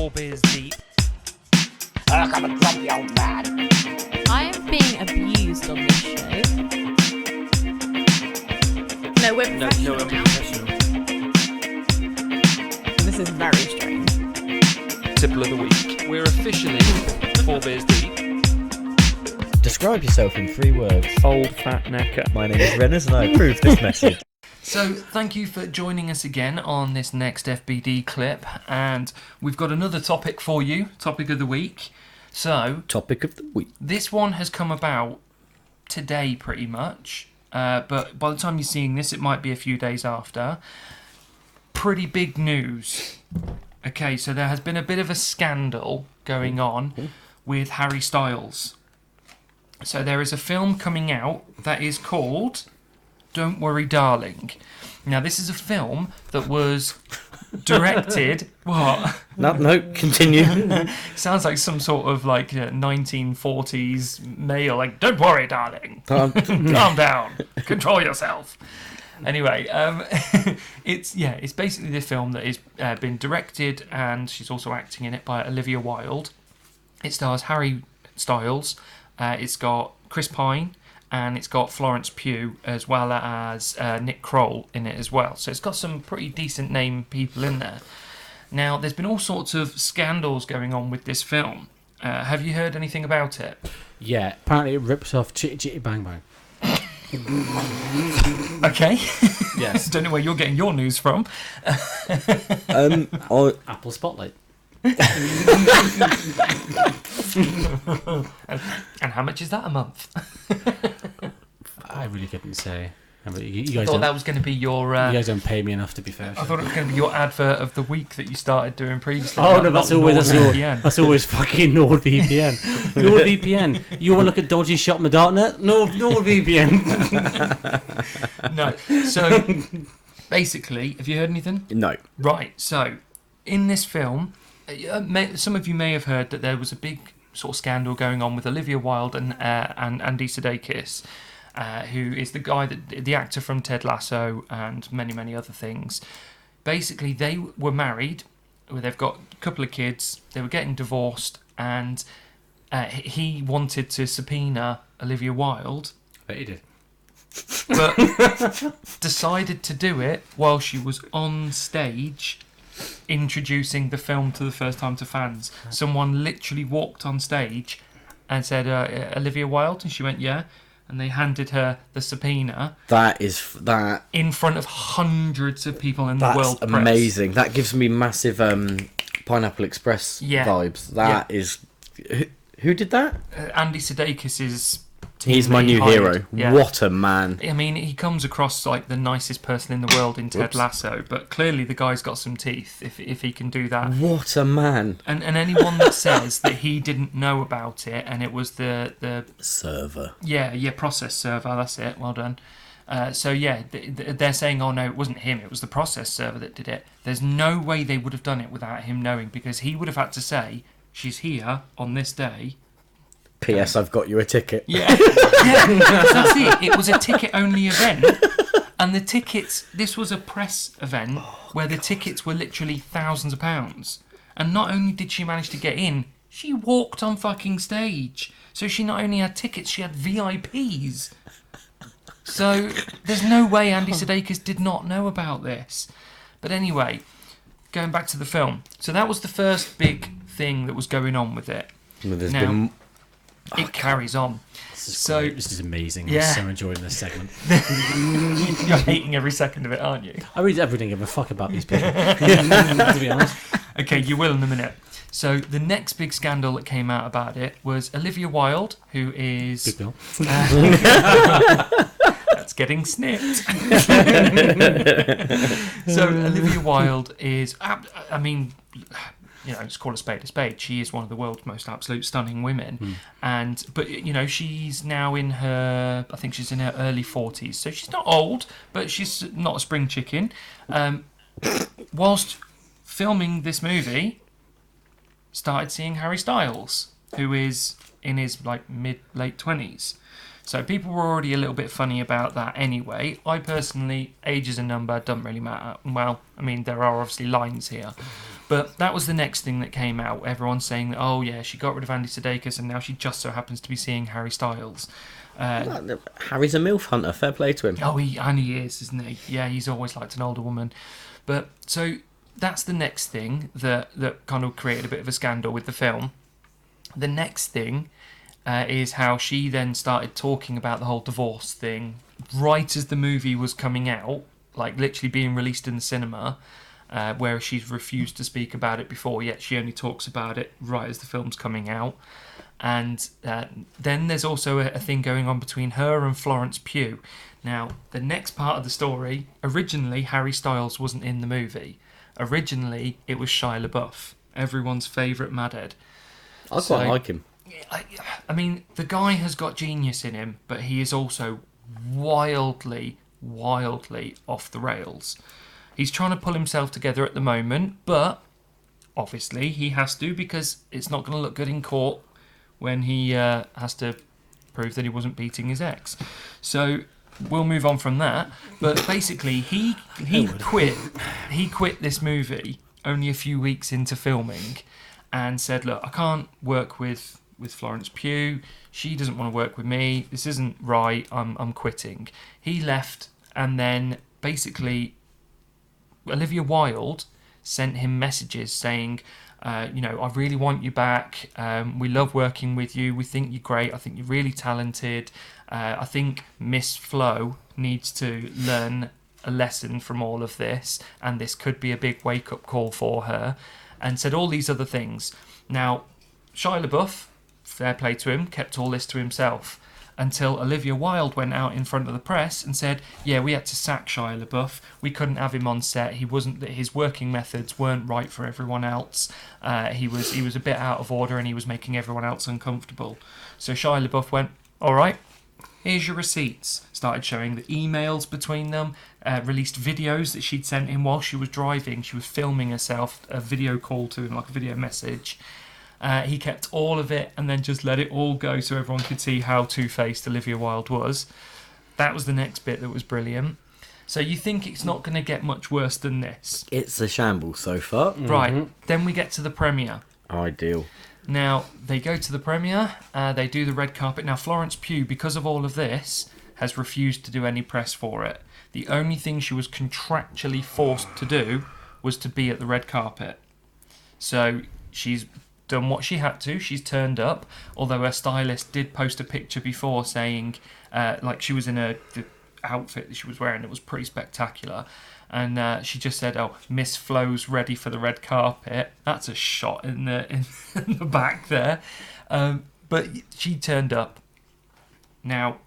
4 beers deep. I'm a grumpy old man. I am being abused on this show. No, we're professional I'm now. professional. This is very strange. Tipple of the week. We're officially 4 beers deep. Describe yourself in 3 words. Old fat necker. My name is Renners and I approve this message. So, thank you for joining us again on this next FBD clip, and we've got another topic for you, topic of the week. So, Topic of the week. this one has come about today pretty much, but by the time you're seeing this, it might be a few days after. Pretty big news. Okay, so there has been a bit of a scandal going on with Harry Styles. So there is a film coming out that is called Don't Worry Darling. Now this is a film that was directed... What? No, continue. Sounds like some sort of like 1940s male, like, don't worry darling. Calm down. Control yourself. Anyway, it's basically the film that is been directed, and she's also acting in it, by Olivia Wilde. It stars Harry Styles. It's got Chris Pine, and it's got Florence Pugh, as well as Nick Kroll in it as well. So it's got some pretty decent name people in there. Now, there's been all sorts of scandals going on with this film. Have you heard anything about it? Yeah, apparently it rips off Chitty Chitty Bang Bang. Okay. Yes. Don't know where you're getting your news from. Apple Spotlight. And how much is that a month? I really couldn't say. You I guys thought don't, that was going to be your... you guys don't pay me enough, to be fair. I thought it was going to be your advert of the week that you started doing previously. Oh, no, not that's always NordVPN. that's always fucking NordVPN. NordVPN. You want to look at dodgy shot in the darknet? No, NordVPN. No. So, basically, have you heard anything? No. Right, so, in this film, some of you may have heard that there was a big sort of scandal going on with Olivia Wilde and Andy Sudeikis, who is the guy, the actor from Ted Lasso and many, many other things. Basically, they were married, they've got a couple of kids, they were getting divorced, and he wanted to subpoena Olivia Wilde. I bet he did. But decided to do it while she was on stage introducing the film to the first time to fans. Someone literally walked on stage and said, Olivia Wilde, and she went, yeah, and they handed her the subpoena. That in front of hundreds of people in the that's world press. amazing. That gives me massive Pineapple Express vibes. That is... Who did that? Andy Sudeikis is... He's my new hero. Yeah. What a man. I mean, he comes across like the nicest person in the world in Ted Lasso, but clearly the guy's got some teeth if he can do that. What a man. And anyone that says that he didn't know about it and it was the server. Yeah, process server, that's it, well done. So yeah, they're saying, oh no, it wasn't him, it was the process server that did it. There's no way they would have done it without him knowing, because he would have had to say, she's here on this day. P.S. I've got you a ticket. Yeah, that's it. It was a ticket-only event, and the tickets. This was a press event where the tickets were literally thousands of pounds. And not only did she manage to get in, she walked on fucking stage. So she not only had tickets, she had VIPs. So there's no way Andy Sudeikis did not know about this. But anyway, going back to the film. So that was the first big thing that was going on with it. Well, there's now, been... it carries on. This is amazing. Yeah. I'm so enjoying this segment. You're hating every second of it, aren't you? I really don't give a fuck about these people, to be honest. Okay, you will in a minute. So the next big scandal that came out about it was Olivia Wilde, who is... Big Bill. That's getting snipped. So Olivia Wilde is... I mean... let's call a spade a spade. She is one of the world's most absolute stunning women, but she's now in her, I think she's in her early 40s, so she's not old, but she's not a spring chicken. Whilst filming this movie, started seeing Harry Styles, who is in his late 20s. So people were already a little bit funny about that anyway. I personally, age is a number, doesn't really matter. Well, I mean, there are obviously lines here. But that was the next thing that came out. Everyone's saying that, oh yeah, she got rid of Andy Sudeikis and now she just so happens to be seeing Harry Styles. Harry's a MILF hunter. Fair play to him. Oh, he is, isn't he? Yeah, he's always liked an older woman. But so that's the next thing that kind of created a bit of a scandal with the film. The next thing is how she then started talking about the whole divorce thing right as the movie was coming out, like literally being released in the cinema. Whereas she's refused to speak about it before, yet she only talks about it right as the film's coming out. And then there's also a thing going on between her and Florence Pugh. Now, the next part of the story, originally Harry Styles wasn't in the movie. Originally, it was Shia LaBeouf, everyone's favourite madhead. I quite like him. I mean, the guy has got genius in him, but he is also wildly off the rails. He's trying to pull himself together at the moment, but obviously he has to, because it's not going to look good in court when he has to prove that he wasn't beating his ex. So we'll move on from that. But basically, he quit this movie only a few weeks into filming and said, look, I can't work with Florence Pugh. She doesn't want to work with me. This isn't right. I'm quitting. He left, and then basically Olivia Wilde sent him messages saying, I really want you back. We love working with you. We think you're great. I think you're really talented. I think Miss Flo needs to learn a lesson from all of this, and this could be a big wake-up call for her, and said all these other things. Now, Shia LaBeouf, fair play to him, kept all this to himself until Olivia Wilde went out in front of the press and said, yeah, we had to sack Shia LaBeouf. We couldn't have him on set. His working methods weren't right for everyone else. He was a bit out of order, and he was making everyone else uncomfortable. So Shia LaBeouf went, all right, here's your receipts. Started showing the emails between them, released videos that she'd sent him while she was driving. She was filming herself, a video call to him, like a video message. He kept all of it and then just let it all go so everyone could see how two-faced Olivia Wilde was. That was the next bit that was brilliant. So you think it's not going to get much worse than this? It's a shambles so far. Right. Then we get to the premiere. Ideal. Now, they go to the premiere, they do the red carpet. Now, Florence Pugh, because of all of this, has refused to do any press for it. The only thing she was contractually forced to do was to be at the red carpet. So she's done what she had to. She's turned up, although her stylist did post a picture before saying, she was in the outfit that she was wearing. It was pretty spectacular. And she just said, oh, Miss Flo's ready for the red carpet. That's a shot in the back there. But she turned up. Now,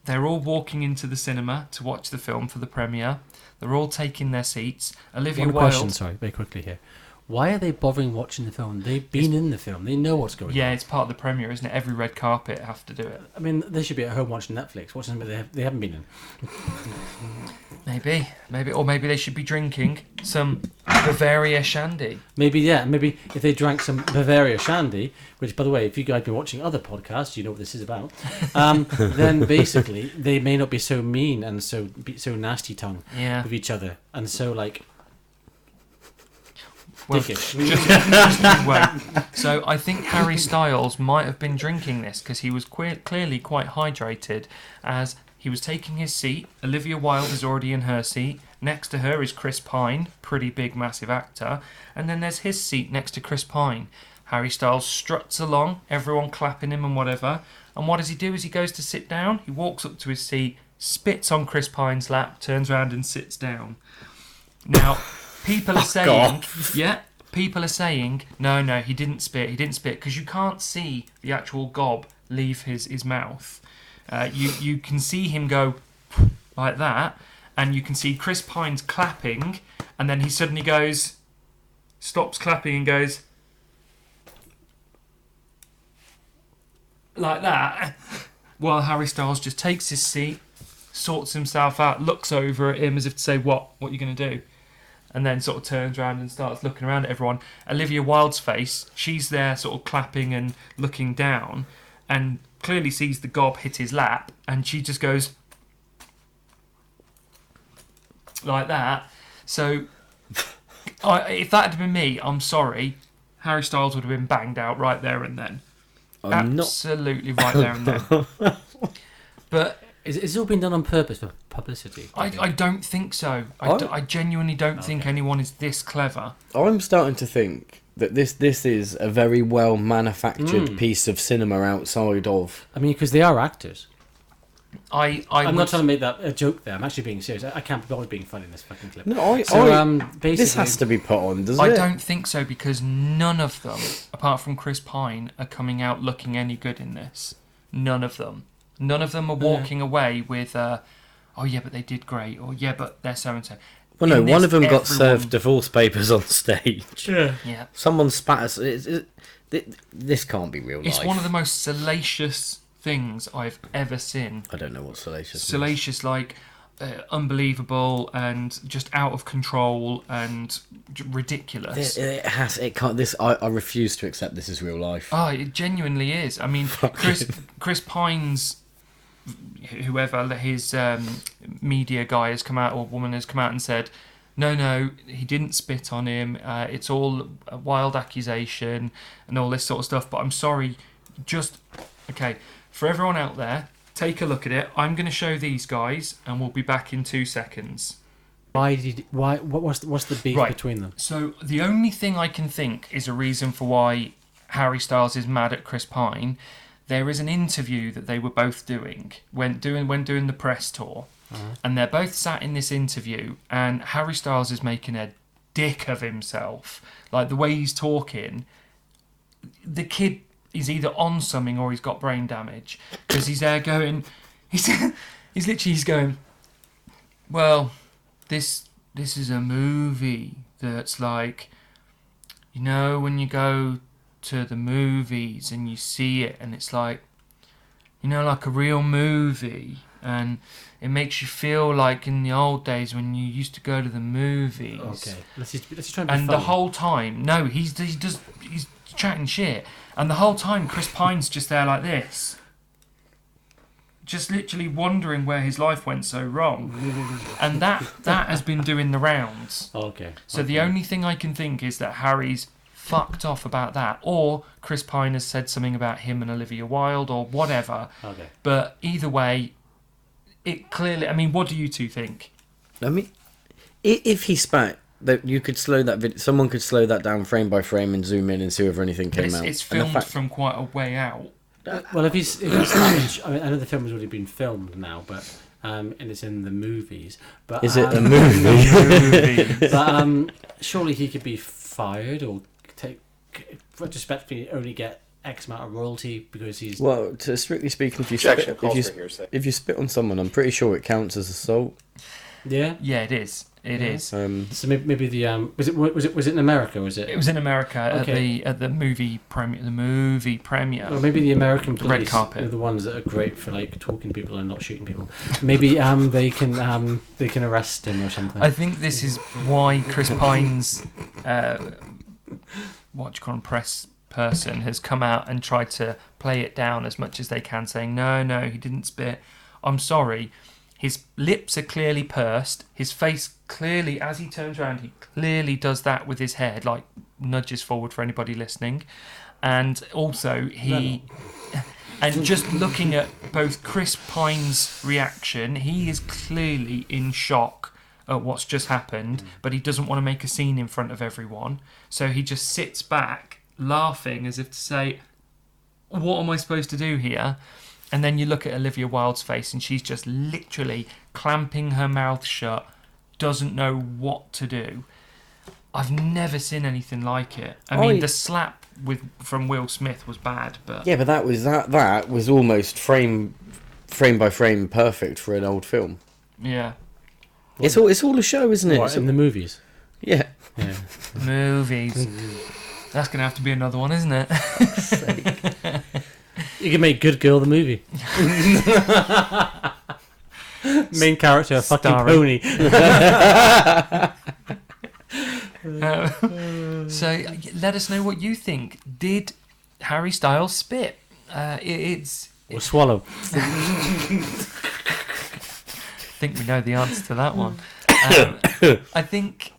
they're all walking into the cinema to watch the film for the premiere. They're all taking their seats. Olivia Wilde... question, sorry, very quickly here. Why are they bothering watching the film? They've been in the film. They know what's going on. Yeah, it's part of the premiere, isn't it? Every red carpet have to do it. I mean, they should be at home watching Netflix, watching something they haven't been in. Maybe, or maybe they should be drinking some Bavaria Shandy. Maybe if they drank some Bavaria Shandy, which, by the way, if you guys have been watching other podcasts, you know what this is about. Then basically they may not be so mean and so nasty tongue with each other, and so like. Well, just wait. So I think Harry Styles might have been drinking this because he was clearly quite hydrated as he was taking his seat. Olivia Wilde is already in her seat. Next to her is Chris Pine, pretty big, massive actor. And then there's his seat next to Chris Pine. Harry Styles struts along, everyone clapping him and whatever. And what does he do as he goes to sit down? He walks up to his seat, spits on Chris Pine's lap, turns around and sits down. Now... People are saying, no, he didn't spit, because you can't see the actual gob leave his mouth. You can see him go like that, and you can see Chris Pine's clapping, and then he suddenly stops clapping and goes like that, while Harry Styles just takes his seat, sorts himself out, looks over at him as if to say, what are you going to do? And then sort of turns around and starts looking around at everyone. Olivia Wilde's face, she's there sort of clapping and looking down and clearly sees the gob hit his lap, and she just goes like that. So If that had been me, I'm sorry, Harry Styles would have been banged out right there and then. Absolutely right there and then. But Is it all been done on purpose for publicity? I don't think so. I genuinely don't think anyone is this clever. I'm starting to think that this is a very well manufactured piece of cinema outside of. I mean, because they are actors. I'm not not trying to make that a joke there. I'm actually being serious. I can't be bothered being funny in this fucking clip. No, basically, this has to be put on, doesn't I it? don't think so, because none of them, apart from Chris Pine, are coming out looking any good in this. None of them. None of them are walking away with, oh yeah, but they did great, or yeah, but they're so and so. Well, no, one of them got served divorce papers on stage. Yeah. Someone spat. This can't be real life. It's one of the most salacious things I've ever seen. I don't know what salacious. Salacious, like unbelievable and just out of control and ridiculous. It can't. I refuse to accept this is real life. Oh, it genuinely is. I mean, Chris Pine's, whoever his media guy has come out, or woman has come out and said, no, he didn't spit on him. It's all a wild accusation and all this sort of stuff. But I'm sorry, okay, for everyone out there, take a look at it. I'm going to show these guys, and we'll be back in 2 seconds. What's the beef between them? So the only thing I can think is a reason for why Harry Styles is mad at Chris Pine. There is an interview that they were both doing when doing the press tour, and they're both sat in this interview, and Harry Styles is making a dick of himself, like the way he's talking. The kid is either on something or he's got brain damage, because he's there going, he's going, well, this is a movie that's like, you know, when you go to the movies and you see it and it's like, you know, like a real movie, and it makes you feel like in the old days when you used to go to the movies. Okay, let's just try and be and funny. the whole time, no, he's chatting shit, and the whole time Chris Pine's just there like this, just literally wondering where his life went so wrong, and that has been doing the rounds. Okay. So the only thing I can think is that Harry's fucked off about that, or Chris Pine has said something about him and Olivia Wilde, or whatever. Okay. But either way, it clearly. I mean, what do you two think? I mean, if he spat, that you could slow that video. Someone could slow that down frame by frame and zoom in and see whether anything came out. It's filmed from quite a way out. Well, if he's I mean, I know the film has already been filmed now, but and it's in the movies. But is it a movie? But surely he could be fired or retrospectively only get X amount of royalty because he's. Well, strictly speaking, if you spit on someone, I'm pretty sure it counts as assault. Yeah. Yeah, it is. It is. So maybe the was it in America? Was it? It was in America at the movie premiere. Well, maybe the American police, red carpet, are the ones that are great for like talking to people and not shooting people. Maybe they can arrest him or something. I think this is why Chris Pine's press person has come out and tried to play it down as much as they can, saying no, he didn't spit. I'm sorry. His lips are clearly pursed. His face clearly, as he turns around, he clearly does that with his head, like nudges forward for anybody listening. And also and just looking at both Chris Pine's reaction, he is clearly in shock at what's just happened, but he doesn't want to make a scene in front of everyone. So he just sits back, laughing as if to say, what am I supposed to do here? And then you look at Olivia Wilde's face and she's just literally clamping her mouth shut, doesn't know what to do. I've never seen anything like it. I mean, the slap from Will Smith was bad, but... Yeah, but that was almost frame by frame perfect for an old film. Yeah. It's all a show, isn't it? What, in the movies? Yeah. Movies. That's going to have to be another one, isn't it? You can make Good Girl the movie. Main character, a fucking pony. So let us know what you think. Did Harry Styles spit? Or swallow. I think we know the answer to that one. I think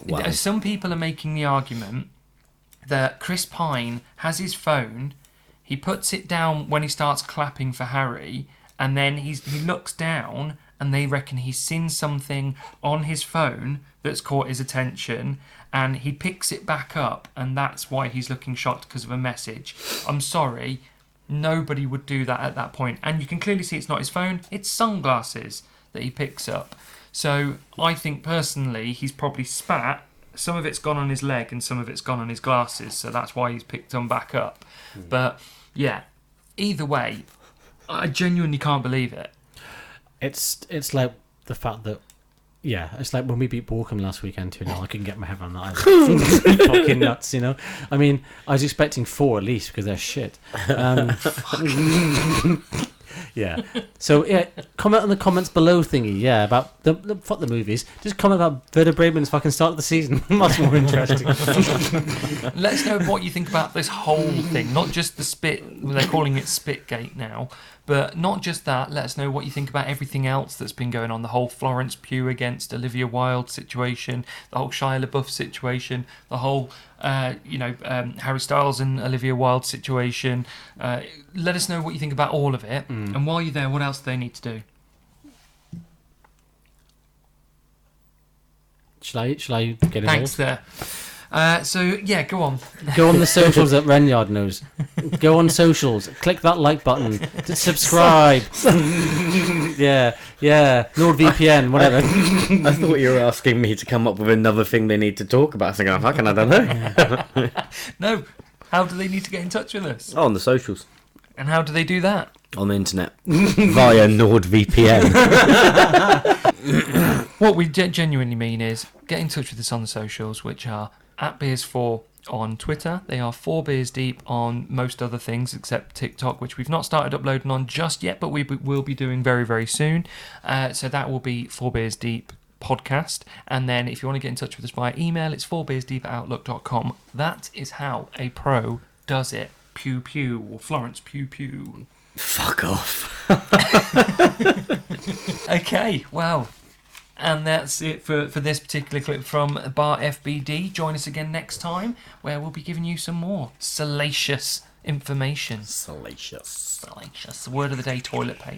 Wow. Some people are making the argument that Chris Pine has his phone, he puts it down when he starts clapping for Harry, and then he looks down, and they reckon he's seen something on his phone that's caught his attention, and he picks it back up, and that's why he's looking shocked because of a message. I'm sorry, nobody would do that at that point. And you can clearly see it's not his phone, it's sunglasses that he picks up. So I think personally he's probably spat, some of it's gone on his leg and some of it's gone on his glasses, so that's why he's picked them back up. But yeah, either way, I genuinely can't believe it. It's like the fact that, yeah, it's like when we beat Borkham last weekend 2-0, I couldn't get my head around that either. Fucking nuts, you know. I mean, I was expecting 4 at least because they're shit. Yeah. So yeah, comment on the comments below thingy. Yeah, about the fuck the movies. Just comment about Werder Bremen's fucking start of the season. Much more interesting. Let us know what you think about this whole thing, not just the spit. They're calling it Spitgate now, but not just that. Let us know what you think about everything else that's been going on. The whole Florence Pugh against Olivia Wilde situation, the whole Shia LaBeouf situation, the whole Harry Styles and Olivia Wilde situation. Let us know what you think about all of it. And while you're there, what else do they need to do? Shall I get involved? Thanks there. So yeah, go on. Go on the socials that Renyard knows. Go on socials. Click that like button. Subscribe. yeah. NordVPN, whatever. I thought you were asking me to come up with another thing they need to talk about. I was thinking, oh, fucking, I don't know. No. How do they need to get in touch with us? Oh, on the socials. And how do they do that? On the internet. Via NordVPN. What we genuinely mean is get in touch with us on the socials, which are @Beers4 on Twitter. They are 4 Beers Deep on most other things except TikTok, which we've not started uploading on just yet, but we will be doing very, very soon. So that will be 4 Beers Deep podcast. And then if you want to get in touch with us via email, it's 4beersdeep@outlook.com. That is how a pro does it. Pew pew, or Florence Pew pew. Fuck off. Okay, well, and that's it for this particular clip from Bar FBD. Join us again next time, where we'll be giving you some more salacious information. Salacious. Word of the day, toilet paper.